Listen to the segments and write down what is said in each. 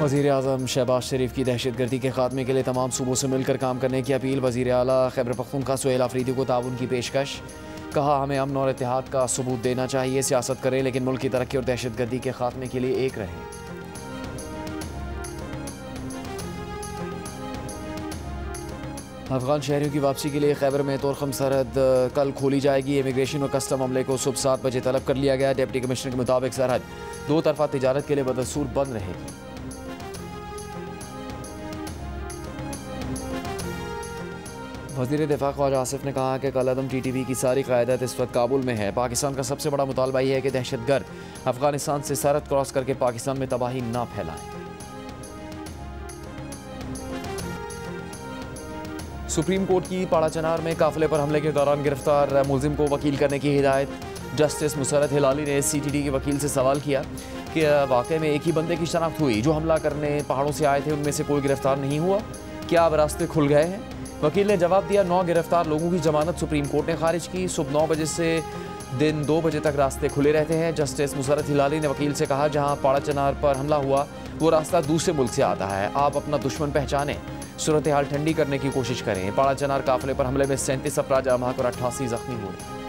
वज़ीर-ए-आज़म शहबाज शरीफ की दहशतगर्दी के खात्मे के लिए तमाम सूबों से मिलकर काम करने की अपील। वज़ीर आला खैबर पख्तूनख्वा सुहेल आफरीदी को ताउन की पेशकश। कहा, हमें अमन और इत्तेहाद का सबूत देना चाहिए। सियासत करें लेकिन मुल्क की तरक्की और दहशतगर्दी के खात्मे के लिए एक रहें। अफगान शहरियों की वापसी के लिए खैबर में तोरखम सरहद कल खोली जाएगी। इमिग्रेशन और कस्टम अमले को सुबह 7 बजे तलब कर लिया गया। डिप्टी कमिश्नर के मुताबिक सरहद दो तरफा तिजारत के लिए बदस्तूर बंद रहेगी। वज़ीर दिफा ख्वाजा आसिफ ने कहा कि कलअदम TTP की सारी क़यादत इस वक्त काबुल में है। पाकिस्तान का सबसे बड़ा मुतालबा यह है कि दहशतगर्द अफगानिस्तान से सरहद क्रॉस करके पाकिस्तान में तबाही ना फैलाएं। सुप्रीम कोर्ट की पाड़ा चनार में काफिले पर हमले के दौरान गिरफ्तार मुलजिम को वकील करने की हिदायत। जस्टिस मुसरत हिलाली ने CTD के वकील से सवाल किया कि वाकई में एक ही बंदे की शनाख्त हुई जो हमला करने पहाड़ों से आए थे, उनमें से कोई गिरफ्तार नहीं हुआ, क्या अब रास्ते खुल गए हैं? वकील ने जवाब दिया, 9 गिरफ्तार लोगों की जमानत सुप्रीम कोर्ट ने खारिज की। सुबह 9 बजे से दिन 2 बजे तक रास्ते खुले रहते हैं। जस्टिस मुसरत हिलाली ने वकील से कहा, जहां पाड़ा चनार पर हमला हुआ वो रास्ता दूसरे मुल्क से आता है, आप अपना दुश्मन पहचानें, सूरत हाल ठंडी करने की कोशिश करें। पाड़ा चनार काफिले पर हमले में 37 अफराद जाँ बहक और 88 जख्मी हुए।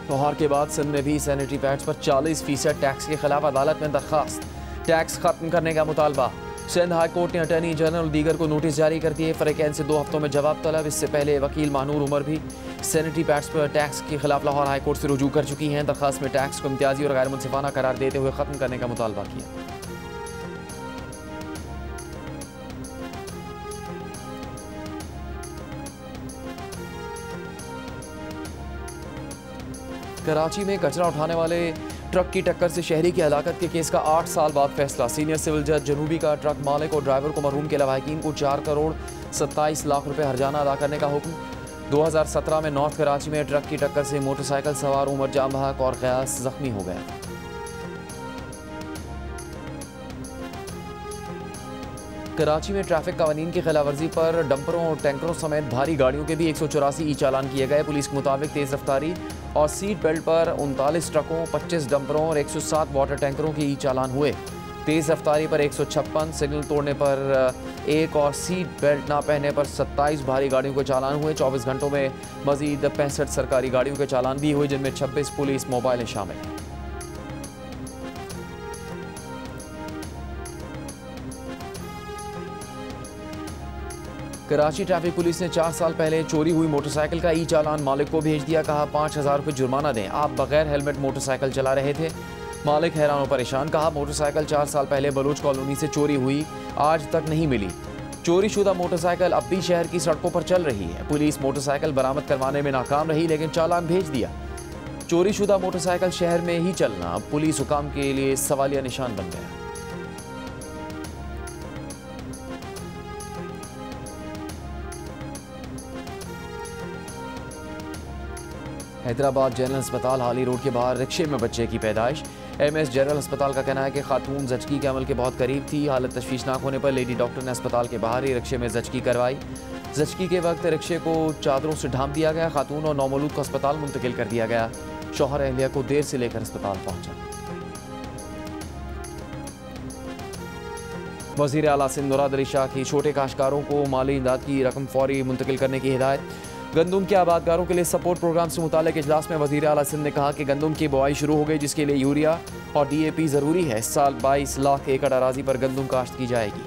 त्योहार के बाद सिंध में भी सैनिटरी पैड्स पर 40% टैक्स के खिलाफ अदालत में दरखास्त। टैक्स खत्म करने का मुतालबा। सिंध हाई कोर्ट ने अटॉर्नी जनरल और दीगर को नोटिस जारी कर दिए। फरीकैन से 2 हफ्तों में जवाब तलब। इससे पहले वकील मानूर उमर भी सैनिटरी पैड्स पर टैक्स के खिलाफ लाहौर हाई कोर्ट से रुजू कर चुकी हैं। दरखास्त में टैक्स को इम्तियाजी और गैर मुनसिफाना करार देते हुए खत्म करने का मुतालबा किया। कराची में कचरा उठाने वाले ट्रक की टक्कर से शहरी की हलाकत के केस का 8 साल बाद फैसला। सीनियर सिविल जज जनूबी का ट्रक मालिक और ड्राइवर को मरहूम के लवाहिकीन को 4 करोड़ 27 लाख रुपए हर्जाना अदा करने का हुक्म। 2017 में नॉर्थ कराची में ट्रक की टक्कर से मोटरसाइकिल सवार उमर जाम बहक और गयास जख्मी हो गया। कराची में ट्रैफिक कानून की खिलाफवर्जी पर डंपरों और टैंकरों समेत भारी गाड़ियों के भी 184 ई चालान किए गए। पुलिस के मुताबिक तेज रफ्तारी और सीट बेल्ट पर 39 ट्रकों, 25 डंपरों और 107 वाटर टैंकरों के ई चालान हुए। तेज रफ्तारी पर 156, सिग्नल तोड़ने पर 1 और सीट बेल्ट ना पहनने पर 27 भारी गाड़ियों के चालान हुए। 24 घंटों में मजीद 65 सरकारी गाड़ियों के चालान भी हुए, जिनमें 26 पुलिस मोबाइलें शामिल हैं। कराची ट्रैफिक पुलिस ने 4 साल पहले चोरी हुई मोटरसाइकिल का ई चालान मालिक को भेज दिया। कहा, 5000 रुपये जुर्माना दें, आप बगैर हेलमेट मोटरसाइकिल चला रहे थे। मालिक हैरान और परेशान। कहा, मोटरसाइकिल 4 साल पहले बलूच कॉलोनी से चोरी हुई, आज तक नहीं मिली। चोरी शुदा मोटरसाइकिल अब भी शहर की सड़कों पर चल रही है। पुलिस मोटरसाइकिल बरामद करवाने में नाकाम रही, लेकिन चालान भेज दिया। चोरी शुदा मोटरसाइकिल शहर में ही चलना अब पुलिस हुकाम के लिए सवालिया निशान बन गया। हैदराबाद जनरल अस्पताल हाली रोड के बाहर रिक्शे में बच्चे की पैदाइश। MS जनरल अस्पताल का कहना है कि खातून जचकी के अमल के बहुत करीब थी। हालत तशवीशनाक होने पर लेडी डॉक्टर ने अस्पताल के बाहर ही रिक्शे में जचकी करवाई। जचकी के वक्त रिक्शे को चादरों से ढांप दिया गया। खातून और नौमौलूद को अस्पताल मुंतकिल कर दिया गया। शौहर अहलिया को देर से लेकर अस्पताल पहुंचा। वज़ीर आला सिंध मुराद अली शाह की छोटे काश्तकारों को माली इमदाद की रकम फौरी मुंतकिल करने की हिदायत। गंदुम के आबादगारों के लिए सपोर्ट प्रोग्राम से मुताल्लिक़ इजलास में वज़ीर आला सिंध ने कहा कि गंदुम की बुआई शुरू हो गई, जिसके लिए यूरिया और DAP ज़रूरी है। इस साल 22 लाख एकड़ अराजी पर गंदुम काश्त की जाएगी।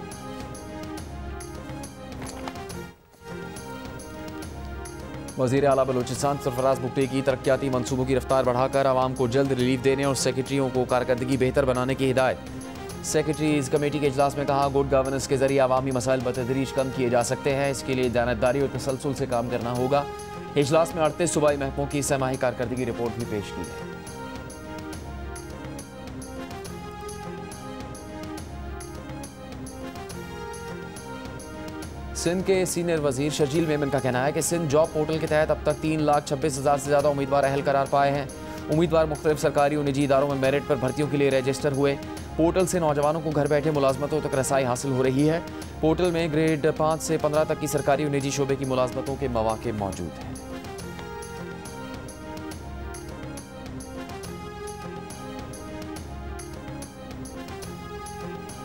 वज़ीर आला बलूचिस्तान सरफराज भुट्टो की तरक्याती मनसूबों की रफ्तार बढ़ाकर आवाम को जल्द रिलीफ देने और सेक्रेटरियों को कारकर्दगी बेहतर बनाने की हिदायत। सेक्रेटरीज कमेटी के इजलास में कहा, गुड गवर्नेंस के जरिए अवामी मसाइल बतदरीज कम किए जा सकते हैं। इसके लिए दानतदारी और तसलसल से काम करना होगा। इजलास में 38 सूबाई महकमों की सहमाही कारकर्दगी रिपोर्ट भी पेश की गई। सिंध के सीनियर वजीर शर्जील मेमन का कहना है कि सिंध जॉब पोर्टल के तहत अब तक 3,26,000 से ज़्यादा उम्मीदवार अहल करार पाए हैं। उम्मीदवार मुख्तलिफ सरकारी और निजी इदारों में मेरिट पर भर्तियों के लिए रजिस्टर हुए। पोर्टल से नौजवानों को घर बैठे मुलाजमतों तक रसाई हासिल हो रही है। पोर्टल में ग्रेड 5 से 15 तक की सरकारी और निजी शोबे की मुलाजमतों के मौके मौजूद हैं।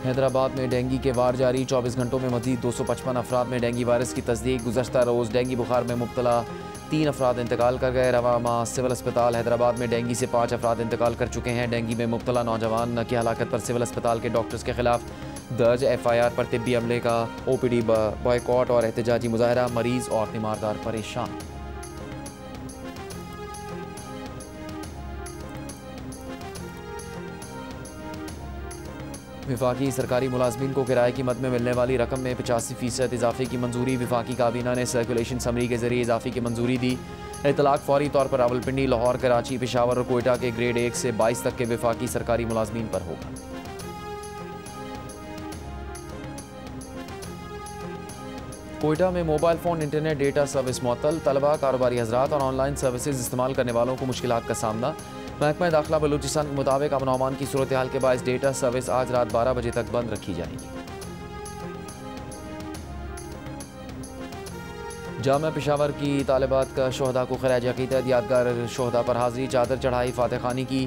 हैदराबाद में डेंगू के वार जारी, 24 घंटों में मजीद 255 अफराद में डेंगू वायरस की तस्दीक। गुज़श्ता रोज़ डेंगू बुखार में मुब्तला 3 अफराद इंतकाल कर गए। रवामा सिविल अस्पताल हैदराबाद में डेंगू से 5 अफराद इंतकाल कर चुके हैं। डेंगू में मुब्तला नौजवान की हलाकत पर सिविल अस्पताल के डॉक्टर्स के खिलाफ दर्ज FIR पर तिब्बी अमले का OPD बॉयकॉट और एहतजाजी मुजाहरा। मरीज और तीमारदार परेशान। विफाकी सरकारी मुलाजमीन को किराए की मद में मिलने वाली रकम में 85% इजाफे की मंजूरी। विफाकी काबीना ने सर्कुलेशन समरी के जरिए इजाफे की मंजूरी दी। इतलाक फौरी तौर पर रावलपिंडी, लाहौर, कराची, पेशावर और कोयटा के ग्रेड 1 से 22 तक के विफाकी सरकारी मुलाजमीन पर होगा। कोयटा में mobile phone internet data service मुअत्तल। तलबा, कारोबारी हजरात और ऑनलाइन सर्विसेज इस्तेमाल करने वालों को मुश्किलात का सामना। महकमा दाखिला बलूचिस्तान के मुताबिक अमन अमान की सूरत हाल के बायस डेटा सर्विस आज रात 12 बजे तक बंद रखी जाएगी। जामा पेशावर की तालिबात का शोहदा को खराज अकीदत, यादगार शोहदा पर हाजिरी, चादर चढ़ाई, फातह खानी की।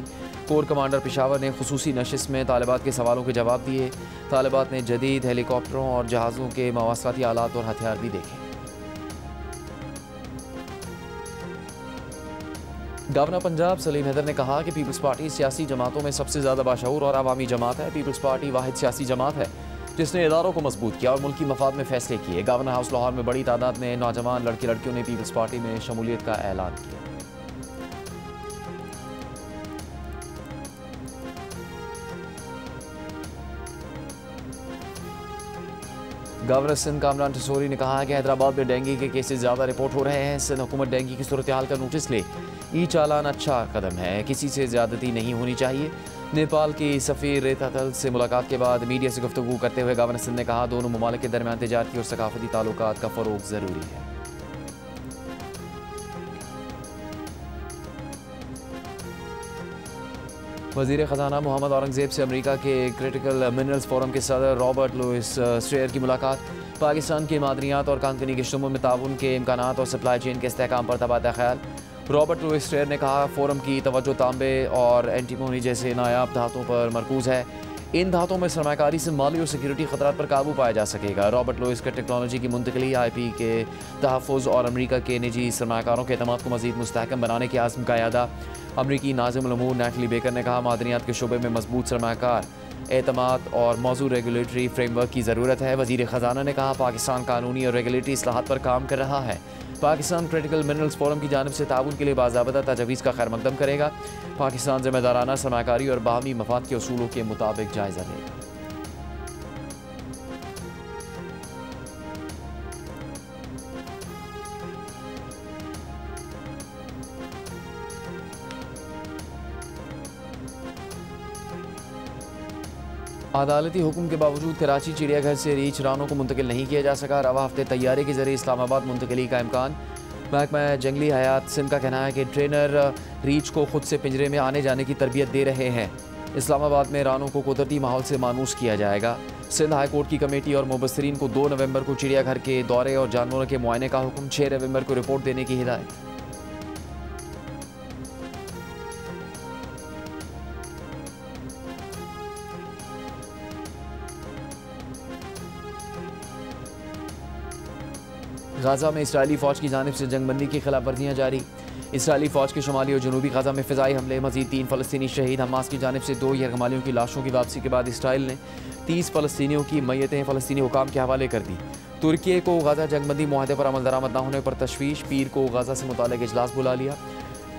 कोर कमांडर पेशावर ने खुसूसी नशिस्त में तालिबात के सवालों के जवाब दिए। तालिबात ने जदीद हेलीकॉप्टरों और जहाज़ों के मवासलाती आलात और हथियार भी देखे। गवर्नर पंजाब सलीम हैदर ने कहा कि पीपल्स पार्टी सियासी जमातों में सबसे ज़्यादा बाशऊर और अवामी जमात है। पीपल्स पार्टी वाहिद सियासी जमात है जिसने इदारों को मजबूत किया और मुल्की मफाद में फैसले किए। गवर्नर हाउस लाहौर में बड़ी तादाद में नौजवान लड़के लड़कियों ने पीपल्स पार्टी में शमूलियत का ऐलान किया। गवर्नर सिंध कामरान टसोरी ने कहा कि हैदराबाद में डेंगू के केसेस ज़्यादा रिपोर्ट हो रहे हैं। सिंध हुकूमत डेंगू की सूरत हाल का नोटिस ले। ई चालान अच्छा कदम है, किसी से ज़्यादती नहीं होनी चाहिए। नेपाल की सफ़ीर रेता तल से मुलाकात के बाद मीडिया से गुफ्तगू करते हुए गवर्नर सिंध ने कहा दोनों ममालिक के दरमियान तिजारती और सकाफती ताल्लुकात का फ़रोग़ ज़रूरी है। वज़ीर ख़जाना मोहम्मद औरंगज़ेब से अमेरिका के क्रिटिकल मिनरल्स फोरम के सदर रॉबर्ट लुइस स्ट्रेयर की मुलाकात। पाकिस्तान की मादनियात और कानूनी के शुमों में ताउन के इम्कानात और सप्लाई चेन के इस्तेहकाम पर तबादला ख्याल। रॉबर्ट लुइस स्ट्रेयर ने कहा फोरम की तवज्जो तांबे और एंटीमोनी जैसे नायाब धातों पर मरकूज़ है। इन धातों में सरमाकारी से माली और सिक्योरिटी खतरात पर काबू पाया जा सकेगा। रॉबर्ट लुइस के टेक्नोलॉजी की मुंतकली, IP के तहफ़्फ़ुज़ और अमरीका के निजी सरमाकारों के एतमाद को मज़ीद मुस्तहकम बनाने के आज़म का यादा। अमरीकी नाज़िमुल उमूर नैटली बेकर ने कहा मादनियात के शोबे में मजबूत सरमाकार, एतमाद और मौजू रेगुलेटरी फ्रेमवर्क की ज़रूरत है। वज़ीर ख़जाना ने कहा पाकिस्तान कानूनी और रेगुलेटरी इस्लाहात पर काम कर रहा है। पाकिस्तान क्रिटिकल मिनरल्स फोरम की जानिब से ताउन के लिए बाज़ाबता तजवीज़ का खैर मकदम करेगा। पाकिस्तान ज़िम्मेदाराना सरमाकारी और बाहमी मफाद के उसूलों के मुताबिक जायज़ा लेगा। अदालती हुक्म के बावजूद कराची चिड़ियाघर से रीछ रानों को मुंतकिल नहीं किया जा सका। रवा हफ्ते तैयारी के जरिए इस्लामाबाद मुंतकली का इम्कान। महकमा जंगली हयात सिंध का कहना है कि ट्रेनर रीछ को खुद से पिंजरे में आने जाने की तरबियत दे रहे हैं। इस्लामाबाद में रानों को कुदरती माहौल से मानूस किया जाएगा। सिंध हाई कोर्ट की कमेटी और मुबस्सिरीन को 2 नवंबर को चिड़ियाघर के दौरे और जानवरों के मुआयने का हुक्म, 6 नवंबर को रिपोर्ट देने की हिदायत। गाज़ा में इसराइली फ़ौज की जानिब से जंगबंदी की खिलाफ वर्जियाँ जारी। इसराइली फ़ौज के शुमाली और जनूबी गाज़ा में फ़िज़ाई हमले, मज़ीद 3 फ़लस्तीनी शहीद। हमास की जानिब से 2 यरगमालियों की लाशों की वापसी के बाद इसराइल ने 30 फ़लस्तीनियों की मैयतें फ़लस्तीनी हुकाम के हवाले कर दी। तुर्की को गाज़ा जंगबंदी मुआहदे पर अमल दरामद न होने पर तशवीश, पीर को गाज़ा से मुताल्लिक़ इजलास बुला लिया।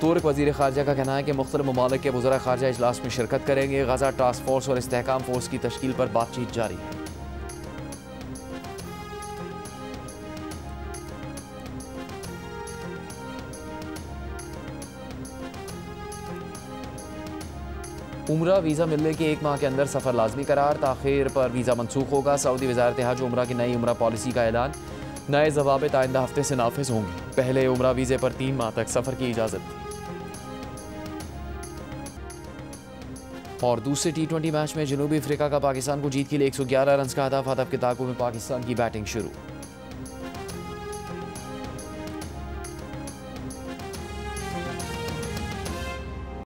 तुर्क वज़ीर ख़ारजा का कहना है कि मुख्तलिफ़ ममालिक के वज़रा ख़ारजा इजलास में शिरकत करेंगे। गाज़ा टास्क फ़ोर्स और इस्तेहकाम फ़ोर्स की तश्कील पर बातचीत जारी है। उम्रा वीज़ा मिलने के 1 माह के अंदर सफ़र लाजमी करार, ताख़ीर पर वीज़ा मनसूख होगा। सऊदी वज़ारत हज उम्रा की नई उम्रा पॉलिसी का ऐलान। नए ज़वाबित आइंदा हफ्ते से नाफिज होंगे। पहले उम्रा वीज़े पर 3 माह तक सफ़र की इजाज़त थी। और दूसरे T20 मैच में जनूबी अफ्रीका का पाकिस्तान को जीत के लिए 111 रन का हदफ के ताक़ुब में पाकिस्तान की बैटिंग शुरू।